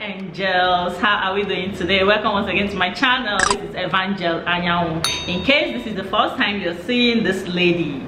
angels, how are we doing today? Welcome once again to my channel. This is Evangel. In case this is the first time you're seeing this lady,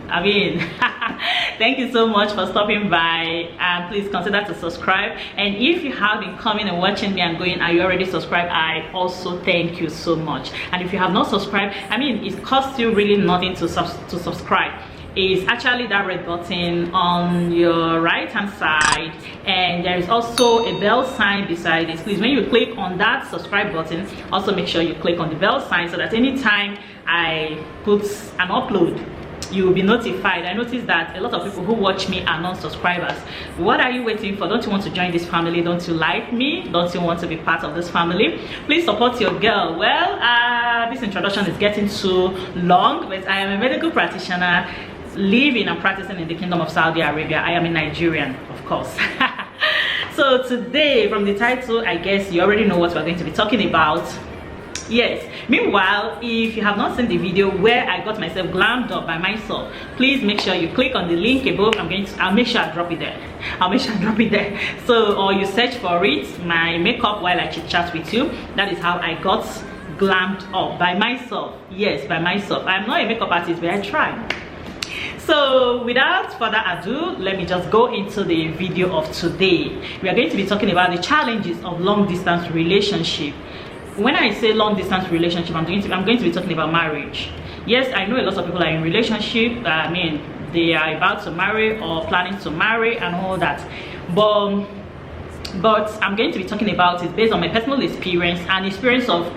thank you so much for stopping by, and please consider to subscribe. And if you have been coming and watching me and going, are you already subscribed? I also thank you so much. And if you have not subscribed, it costs you really nothing to subscribe. Is actually that red button on your right hand side, and there is also a bell sign beside it. Please, when you click on that subscribe button, also make sure you click on the bell sign so that anytime I put an upload, you will be notified. I noticed that a lot of people who watch me are non-subscribers. What are you waiting for? Don't you want to join this family? Don't you like me? Don't you want to be part of this family? Please support your girl. Well, this introduction is getting too long, but I am a medical practitioner living and practicing in the Kingdom of Saudi Arabia. I am a Nigerian, of course. So today, from the title, I guess you already know what we're going to be talking about. Yes. Meanwhile, if you have not seen the video where I got myself glammed up by myself, please make sure you click on the link above. I'll make sure I drop it there. I'll make sure I drop it there. So, or you search for it, my makeup, while I chit chat with you. That is how I got glammed up by myself. Yes, by myself. I'm not a makeup artist, but I try. So without further ado, let me just go into the video of today. We are going to be talking about the challenges of long distance relationship. When I say long distance relationship, I'm going to be talking about marriage. Yes, I know a lot of people are in relationship. They are about to marry or planning to marry and all that. But I'm going to be talking about it based on my personal experience and experience of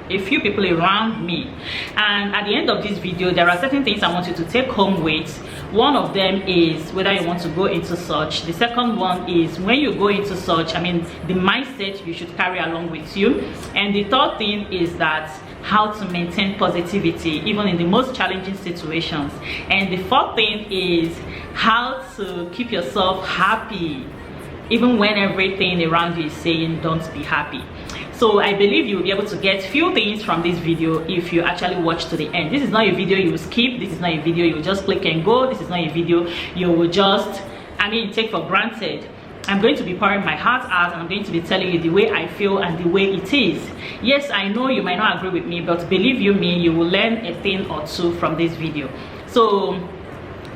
a few people around me. And at the end of this video, there are certain things I want you to take home with. One of them is whether you want to go into such. The second one is when you go into such, the mindset you should carry along with you. And the third thing is that how to maintain positivity even in the most challenging situations. And the fourth thing is how to keep yourself happy even when everything around you is saying don't be happy. So I believe you will be able to get few things from this video if you actually watch to the end. This is not a video you will skip. This is not a video you will just click and go. This is not a video you will just take for granted. I'm going to be pouring my heart out, and I'm going to be telling you the way I feel and the way it is. Yes, I know you might not agree with me, but believe you me, you will learn a thing or two from this video. So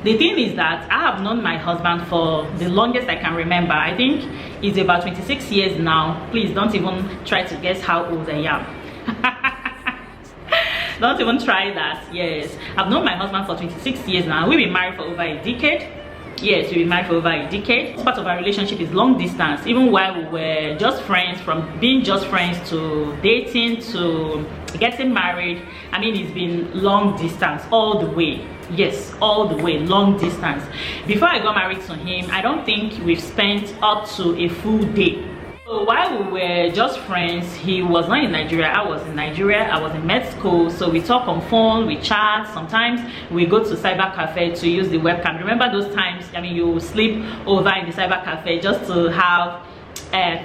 the thing is that I have known my husband for the longest I can remember. I think it's about 26 years now. Please don't even try to guess how old I am. Don't even try that. Yes, I've known my husband for 26 years now. We've been married for over a decade. Yes, we've been married for over a decade. Part of our relationship is long distance. Even while we were just friends, from being just friends to dating to getting married, it's been long distance all the way. Yes, all the way, long distance. Before I got married to him, I don't think we've spent up to a full day. So while we were just friends, he was not in Nigeria, I was in Nigeria, I was in med school. So we talk on phone, we chat. Sometimes we go to cyber cafe to use the webcam. Remember those times? You sleep over in the cyber cafe just to have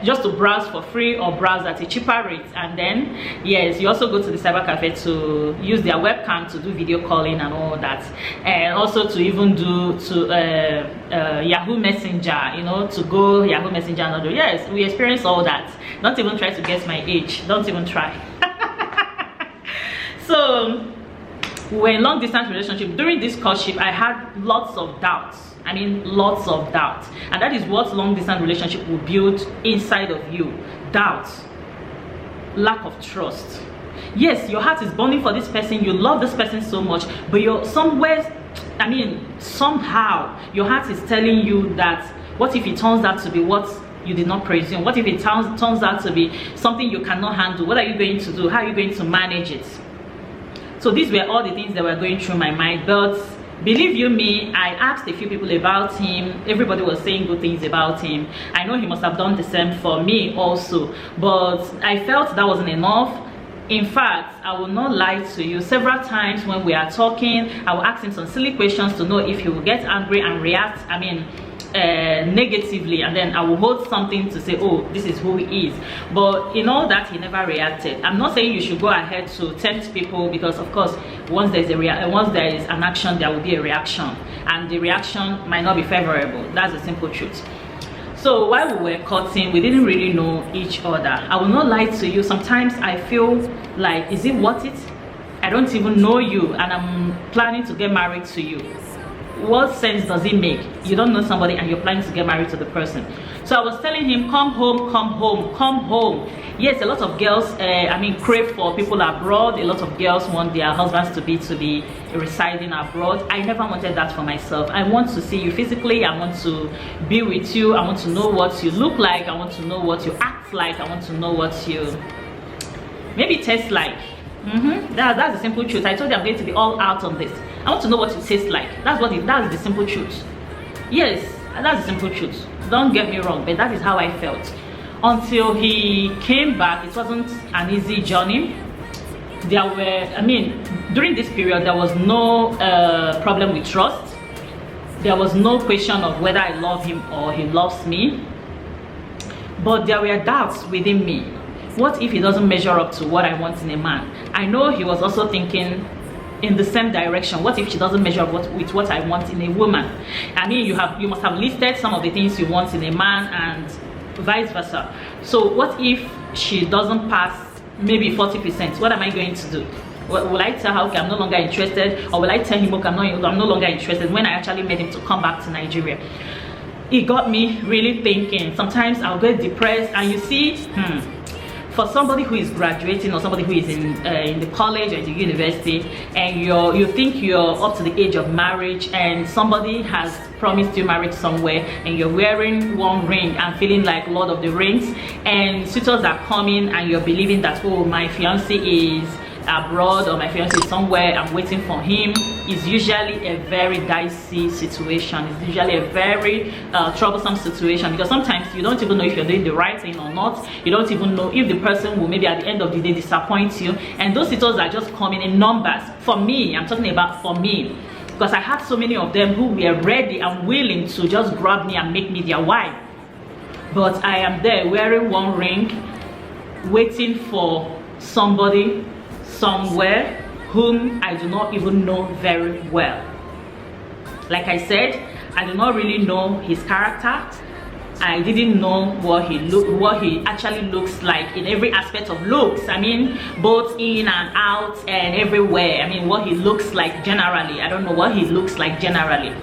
just to browse for free or browse at a cheaper rate. And then yes, you also go to the cyber cafe to use their webcam to do video calling and all that, and also to even do Yahoo Messenger, to go Yahoo Messenger and all that. Yes, we experienced all that. Don't even try to guess my age. Don't even try. So we're in long distance relationship. During this courtship, I had lots of doubts. Lots of doubts. And that is what long distance relationship will build inside of you. Doubts, lack of trust. Yes, your heart is burning for this person, you love this person so much, but you're somewhere, somehow your heart is telling you that what if it turns out to be what you did not presume? What if it turns out to be something you cannot handle? What are you going to do? How are you going to manage it? So these were all the things that were going through my mind. But believe you me, I asked a few people about him. Everybody was saying good things about him. I know he must have done the same for me also, but I felt that wasn't enough. In fact, I will not lie to you. Several times when we are talking, I will ask him some silly questions to know if he will get angry and react negatively, and then I will hold something to say, oh, this is who he is. But in all that, he never reacted. I'm not saying you should go ahead to tempt people, because of course once there is an action, there will be a reaction, and the reaction might not be favorable. That's the simple truth. So while we were courting, we didn't really know each other. I will not lie to you, sometimes I feel like, is it worth it? I don't even know you and I'm planning to get married to you. What sense does it make? You don't know somebody and you're planning to get married to the person. So I was telling him, come home, come home, come home. Yes, a lot of girls crave for people abroad. A lot of girls want their husbands to be residing abroad. I never wanted that for myself. I want to see you physically. I want to be with you. I want to know what you look like. I want to know what you act like. I want to know what you maybe taste like. That's the simple truth. I told you I'm going to be all out on this. I want to know what it tastes like. That's the simple truth. Yes, that's the simple truth. Don't get me wrong, but that is how I felt. Until he came back, it wasn't an easy journey. During this period, there was no problem with trust. There was no question of whether I love him or he loves me. But there were doubts within me. What if he doesn't measure up to what I want in a man? I know he was also thinking in the same direction. What if she doesn't measure up with what I want in a woman? I mean, you must have listed some of the things you want in a man and vice versa. So what if she doesn't pass maybe 40%? What am I going to do? Will I tell her, okay, I'm no longer interested? Or will I tell him, okay, I'm no longer interested, when I actually made him to come back to Nigeria? It got me really thinking. Sometimes I'll get depressed, and you see, for somebody who is graduating or somebody who is in the college or in the university, and you think you're up to the age of marriage, and somebody has promised you marriage somewhere, and you're wearing one ring and feeling like Lord of the Rings, and suitors are coming and you're believing that, oh, my fiance is abroad or my fiance is somewhere, I'm waiting for him, is usually a very dicey situation. It's usually a very troublesome situation, because sometimes you don't even know if you're doing the right thing or not. You don't even know if the person will maybe at the end of the day disappoint you, and those suitors are just coming in numbers. For me, I'm talking about for me, because I had so many of them who were ready and willing to just grab me and make me their wife. But I am there wearing one ring, waiting for somebody somewhere whom I do not even know very well. Like I said, I do not really know his character. I didn't know what he actually looks like in every aspect of looks. I mean, both in and out and everywhere. I mean, what he looks like generally. I don't know what he looks like generally.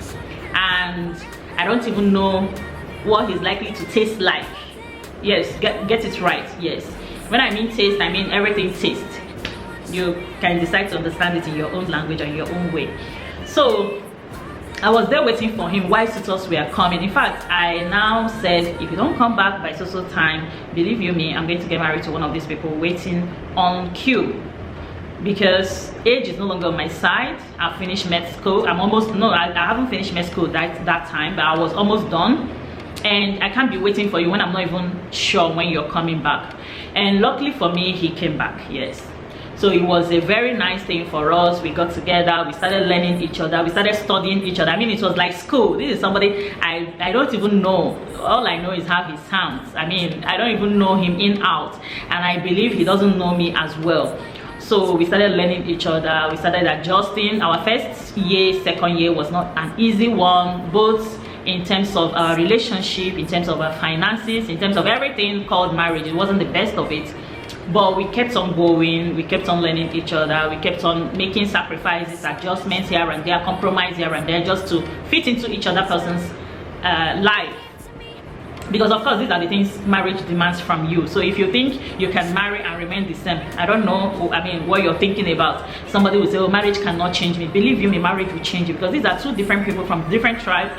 And I don't even know what he's likely to taste like. Yes, get it right. Yes. When I mean taste, I mean everything taste. You can decide to understand it in your own language or in your own way. So I was there waiting for him while suitors were coming. In fact, I now said, if you don't come back by so time, believe you me, I'm going to get married to one of these people waiting on queue. Because age is no longer on my side. I've finished med school. I haven't finished med school that time, but I was almost done. And I can't be waiting for you when I'm not even sure when you're coming back. And luckily for me, he came back, yes. So it was a very nice thing for us. We got together, we started learning each other, we started studying each other. I mean, it was like school. This is somebody I don't even know. All I know is how he sounds. I mean, I don't even know him in out, and I believe he doesn't know me as well. So we started learning each other, we started adjusting. Our first year, second year was not an easy one, both in terms of our relationship, in terms of our finances, in terms of everything called marriage. It wasn't the best of it. But we kept on going, we kept on learning each other, we kept on making sacrifices, adjustments here and there, compromise here and there, just to fit into each other person's life. Because of course, these are the things marriage demands from you. So if you think you can marry and remain the same, I don't know, I mean, what you're thinking about. Somebody will say, oh, marriage cannot change me. Believe you me, marriage will change you, because these are two different people from different tribes,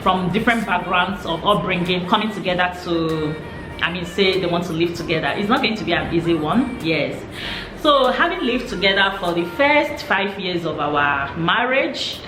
from different backgrounds of upbringing, coming together to, say they want to live together. It's not going to be an easy one, yes. So having lived together for the first 5 years of our marriage,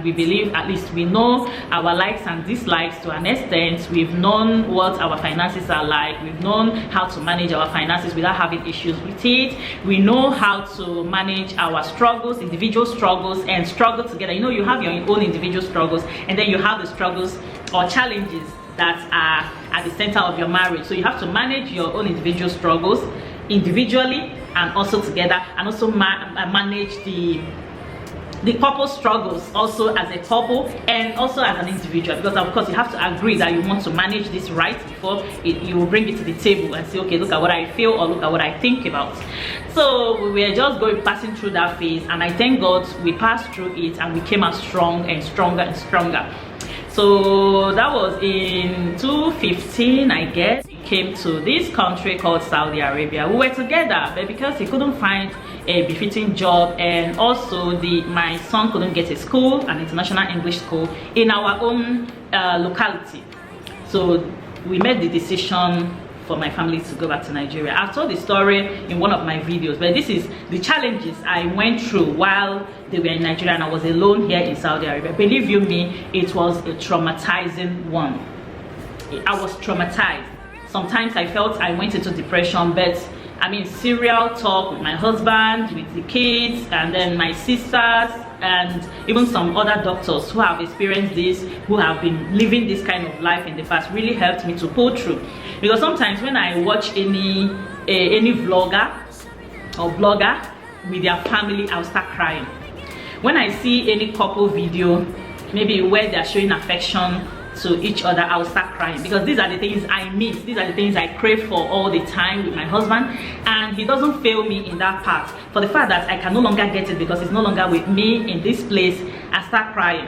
we believe, at least we know our likes and dislikes to an extent. We've known what our finances are like. We've known how to manage our finances without having issues with it. We know how to manage our struggles, individual struggles, and struggle together. You know, you have your own individual struggles, and then you have the struggles or challenges that are at the center of your marriage. So you have to manage your own individual struggles individually and also together, and also manage the the couple struggles also as a couple and also as an individual, because of course you have to agree that you want to manage this right before you will bring it to the table and say, okay, look at what I feel or look at what I think about. So we were just passing through that phase, and I thank God we passed through it and we came out strong and stronger and stronger. So that was in 2015, I guess. He came to this country called Saudi Arabia. We were together, but because he couldn't find a befitting job, and also my son couldn't get a school, an international English school in our own locality, so we made the decision for my family to go back to Nigeria. I've told the story in one of my videos, but this is the challenges I went through while they were in Nigeria and I was alone here in Saudi Arabia. Believe you me, it was a traumatizing one. I was traumatized. Sometimes I felt I went into depression, but I mean, serial talk with my husband, with the kids, and then my sisters, and even some other doctors who have experienced this, who have been living this kind of life in the past, really helped me to pull through. Because sometimes when I watch any vlogger or blogger with their family, I'll start crying. When I see any couple video, maybe where they're showing affection to each other, I'll start crying, because these are the things I miss. These are the things I crave for all the time with my husband, and he doesn't fail me in that part. For the fact that I can no longer get it because he's no longer with me in this place, I start crying.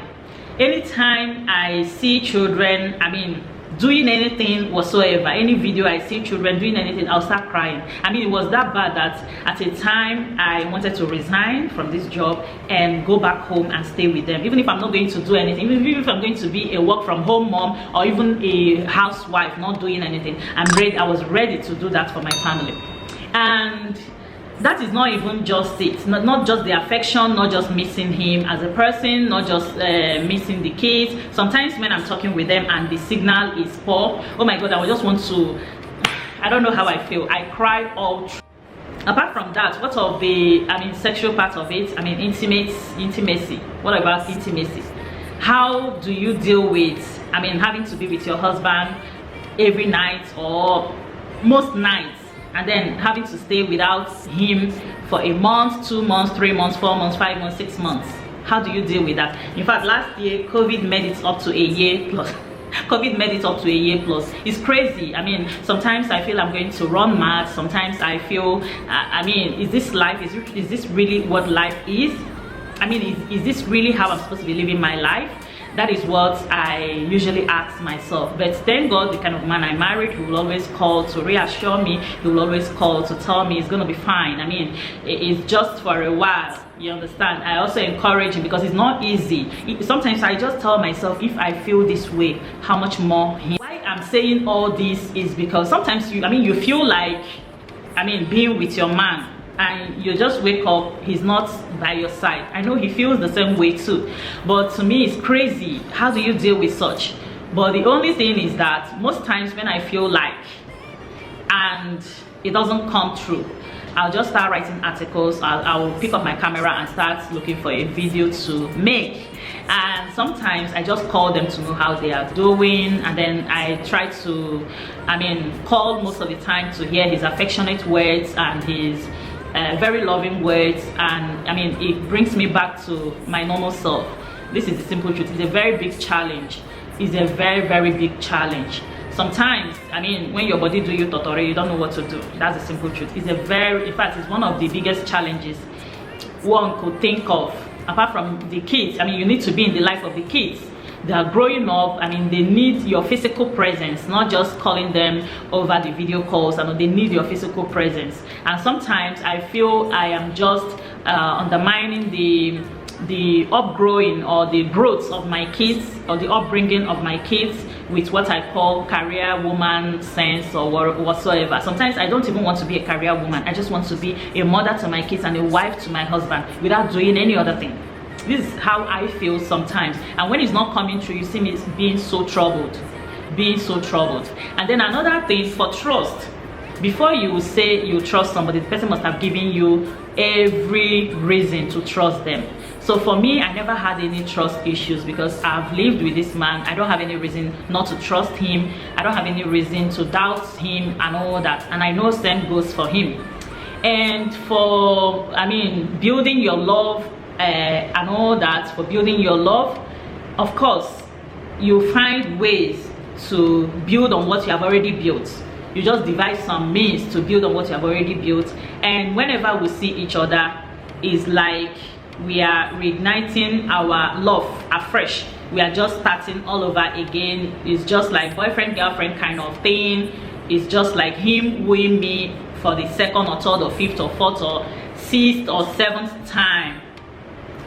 Anytime I see children, I mean, doing anything whatsoever, any video I see children doing anything, I'll start crying. I mean, it was that bad that at a time I wanted to resign from this job and go back home and stay with them. Even if I'm not going to do anything, even if I'm going to be a work from home mom or even a housewife not doing anything, I was ready to do that for my family. And that is not even just it, not just the affection, not just missing him as a person, not just missing the kids. Sometimes when I'm talking with them and the signal is poor, oh my God, I would just want to, I don't know how I feel. I cry all through. Apart from that, what of the, I mean, sexual part of it? I mean, intimacy. What about intimacy? How do you deal with, I mean, having to be with your husband every night or most nights, and then having to stay without him for a month, 2 months, 3 months, 4 months, 5 months, 6 months? How do you deal with that? In fact, last year, COVID made it up to a year plus. COVID made it up to a year plus. It's crazy. I mean, sometimes I feel I'm going to run mad. Sometimes I feel, I mean, is this life? Is this really what life is? I mean, is this really how I'm supposed to be living my life? That is what I usually ask myself. But thank God, the kind of man I married, he will always call to reassure me. He will always call to tell me it's going to be fine. I mean, it's just for a while. You understand? I also encourage him because it's not easy. Sometimes I just tell myself, if I feel this way, how much more him. Why I'm saying all this is because sometimes you feel like, being with your man, and you just wake up, he's not by your side. I know he feels the same way too, but to me it's crazy. How do you deal with such? But the only thing is that most times when I feel like and it doesn't come true, I'll just start writing articles. I'll pick up my camera and start looking for a video to make. And sometimes I just call them to know how they are doing, and then I try to, call most of the time to hear his affectionate words and his very loving words, and it brings me back to my normal self. This is the simple truth. It's a very big challenge. It's a very, very big challenge. Sometimes, when your body do you totally, you don't know what to do. That's the simple truth. In fact, it's one of the biggest challenges one could think of. Apart from the kids, you need to be in the life of the kids. They are growing up. They need your physical presence, not just calling them over the video calls. They need your physical presence. And sometimes I feel I am just undermining the upgrowing or the growth of my kids, or the upbringing of my kids, with what I call career woman sense or whatsoever. Sometimes I don't even want to be a career woman. I just want to be a mother to my kids and a wife to my husband without doing any other thing. This is how I feel sometimes, and when it's not coming true, you see me being so troubled. And then another thing, for trust, before you say you trust somebody, the person must have given you every reason to trust them. So for me, I never had any trust issues because I've lived with this man. I don't have any reason not to trust him. I don't have any reason to doubt him and all that, and I know same goes for him. And for building your love and all that, for building your love. Of course, you find ways to build on what you have already built. You just devise some means to build on what you have already built, and whenever we see each other, it's like we are reigniting our love afresh. We are just starting all over again. It's just like boyfriend girlfriend kind of thing. It's just like him wooing me for the second or third or fifth or fourth or sixth or seventh time.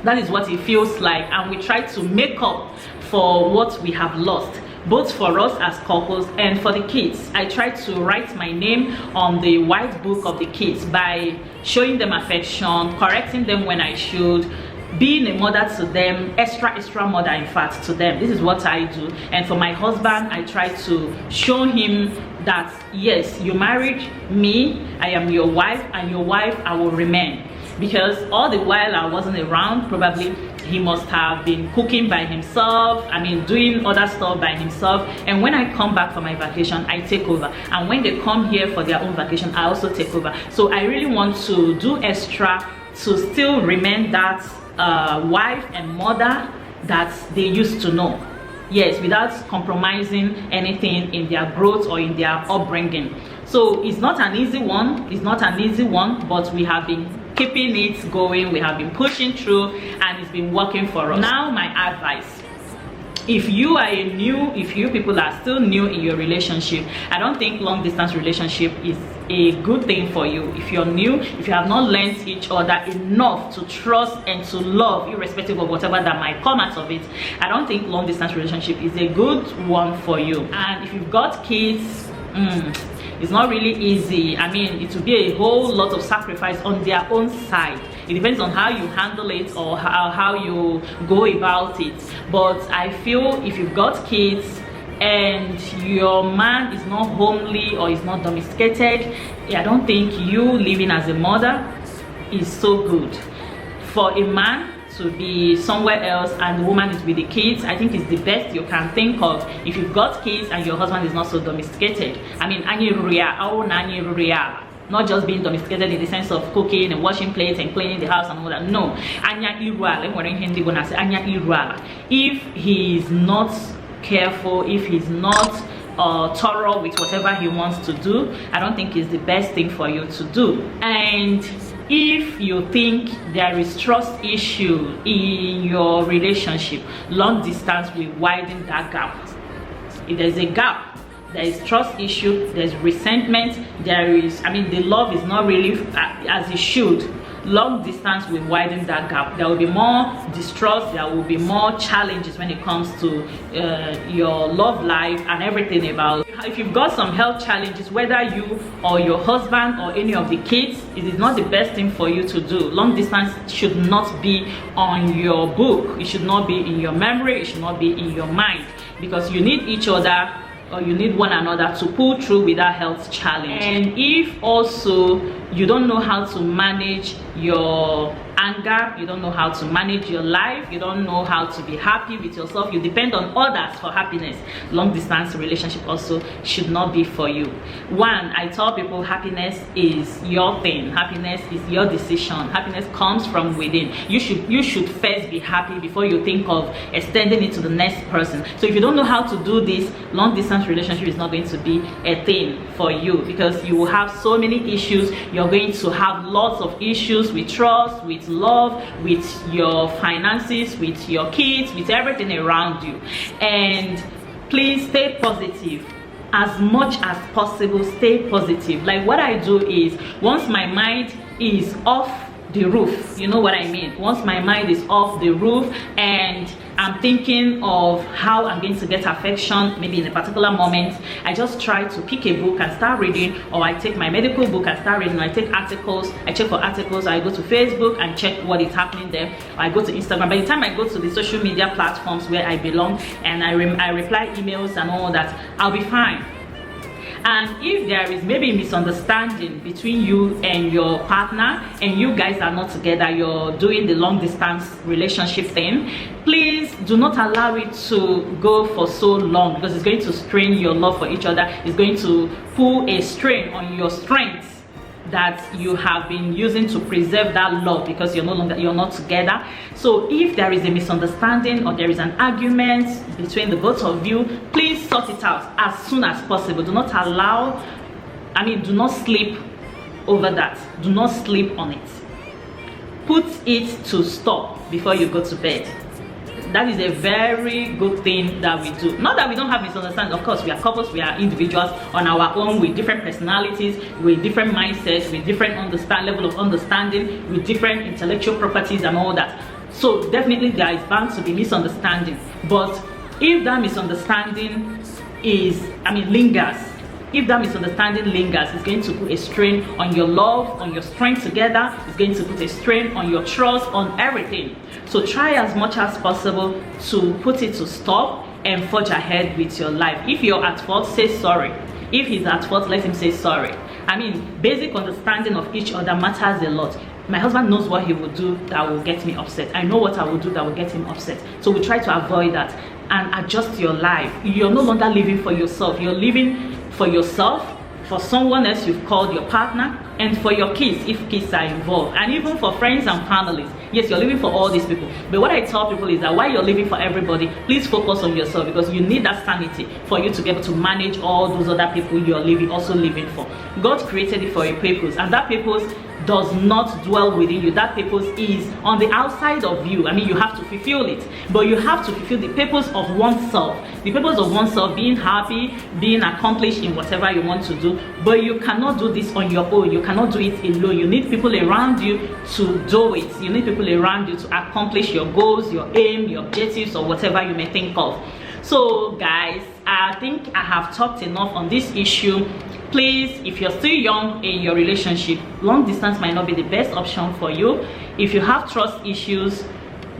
That is what it feels like, and we try to make up for what we have lost, both for us as couples and for the kids. I try to write my name on the white book of the kids by showing them affection, correcting them when I should, being a mother to them, extra mother in fact to them. This is what I do. And for my husband, I try to show him that yes, you married me, I am your wife, and your wife I will remain. Because all the while I wasn't around, probably he must have been cooking by himself, doing other stuff by himself, and when I come back for my vacation, I take over, and when they come here for their own vacation, I also take over. So I really want to do extra to still remain that wife and mother that they used to know. Yes, without compromising anything in their growth or in their upbringing. So it's not an easy one, but we have been keeping it going, we have been pushing through, and it's been working for us. Now my advice, if you people are still new in your relationship, I don't think long distance relationship is a good thing for you. If you're new, if you have not learned each other enough to trust and to love, irrespective of whatever that might come out of it, I don't think long distance relationship is a good one for you. And if you've got kids, it's not really easy. It will be a whole lot of sacrifice on their own side. It depends on how you handle it or how you go about it. But I feel if you've got kids and your man is not homely or is not domesticated, I don't think you living as a mother is so good. For a man to be somewhere else and the woman is with the kids, I think it's the best you can think of if you've got kids and your husband is not so domesticated. Not just being domesticated in the sense of cooking and washing plates and cleaning the house and all that. No. If he is not careful, if he's not thorough with whatever he wants to do, I don't think it's the best thing for you to do. And if you think there is trust issue in your relationship, long distance will widen that gap. If there's a gap, there is trust issue, there's resentment, there is, the love is not really as it should. Long distance will widen that gap. There will be more distrust, there will be more challenges when it comes to your love life and everything about. If you've got some health challenges, whether you or your husband or any of the kids, it is not the best thing for you to do. Long distance should not be on your book, it should not be in your memory, it should not be in your mind, because you need each other, or you need one another to pull through with that health challenge. And if also you don't know how to manage your anger, you don't know how to manage your life, you don't know how to be happy with yourself, you depend on others for happiness, long distance relationship also should not be for you. One, I tell people happiness is your thing, happiness is your decision, happiness comes from within. You should first be happy before you think of extending it to the next person. So if you don't know how to do this, long distance relationship is not going to be a thing for you, because you will have so many issues. You're going to have lots of issues with trust, with love, with your finances, with your kids, with everything around you. And please stay positive. As much as possible, stay positive. Like what I do is, once my mind is off the roof, you know what I mean, once my mind is off the roof and I'm thinking of how I'm going to get affection maybe in a particular moment, I just try to pick a book and start reading, or I take my medical book and start reading, or I take articles, I check for articles, or I go to Facebook and check what is happening there, or I go to Instagram. By the time I go to the social media platforms where I belong and I reply emails and all that, I'll be fine. And if there is maybe a misunderstanding between you and your partner and you guys are not together, you're doing the long distance relationship thing, please do not allow it to go for so long, because it's going to strain your love for each other. It's going to pull a strain on your strength that you have been using to preserve that love because you're not together. So if there is a misunderstanding or there is an argument between the both of you, please sort it out as soon as possible. Do not do not sleep over that. Do not sleep on it. Put it to stop before you go to bed. That is a very good thing that we do. Not that we don't have misunderstanding. Of course, we are couples, we are individuals on our own with different personalities, with different mindsets, with different level of understanding, with different intellectual properties and all that. So definitely there is bound to be misunderstanding. But if that misunderstanding lingers, if that misunderstanding lingers, it's going to put a strain on your love, on your strength together. It's going to put a strain on your trust, on everything. So try as much as possible to put it to stop and forge ahead with your life. If you're at fault, say sorry. If he's at fault, let him say sorry. Basic understanding of each other matters a lot. My husband knows what he will do that will get me upset. I know what I will do that will get him upset. So we try to avoid that and adjust your life. You're no longer living for yourself. You're living for yourself, for someone else you've called your partner, and for your kids if kids are involved, and even for friends and families. Yes, you're living for all these people, but what I tell people is that while you're living for everybody, please focus on yourself, because you need that sanity for you to be able to manage all those other people you're also living for. God created it for a purpose, and that purpose does not dwell within you. That purpose is on the outside of you. You have to fulfill it, but you have to fulfill the purpose of oneself. The purpose of oneself, being happy, being accomplished in whatever you want to do. But you cannot do this on your own. You cannot do it alone. You need people around you to do it. You need people around you to accomplish your goals, your aim, your objectives, or whatever you may think of. So guys, I think I have talked enough on this issue. Please, if you're still young in your relationship, long distance might not be the best option for you. If you have trust issues,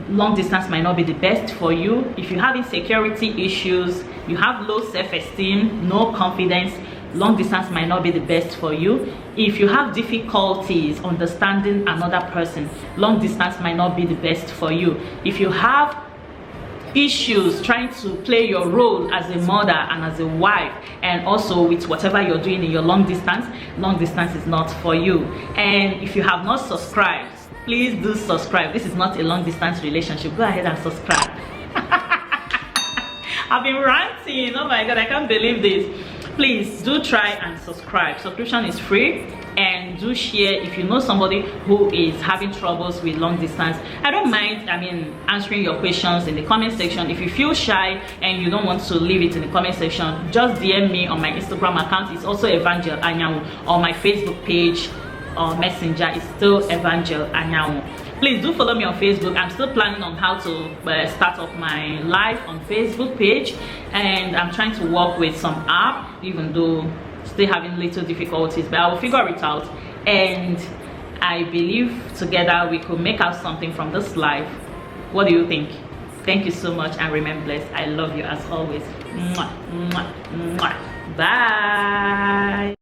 long distance might not be the best for you. If you have insecurity issues, you have low self-esteem, no confidence, long distance might not be the best for you. If you have difficulties understanding another person, long distance might not be the best for you. If you have issues trying to play your role as a mother and as a wife, and also with whatever you're doing in your long distance is not for you. And if you have not subscribed, please do subscribe. This is not a long distance relationship. Go ahead and subscribe. I've been ranting. Oh my god, I can't believe this. Please do try and subscribe. Subscription is free, and do share if you know somebody who is having troubles with long distance. I don't mind answering your questions in the comment section. If you feel shy and you don't want to leave it in the comment section, just DM me on my Instagram account. It's also Evangel Anyanwu. Or my Facebook page or Messenger is still Evangel Anyanwu. Please do follow me on Facebook. I'm still planning on how to start off my live on Facebook page, and I'm trying to work with some app, even though still having little difficulties, but I will figure it out. And I believe together we could make out something from this live. What do you think? Thank you so much, and remain blessed. I love you as always. Mwah, mwah, mwah. Bye.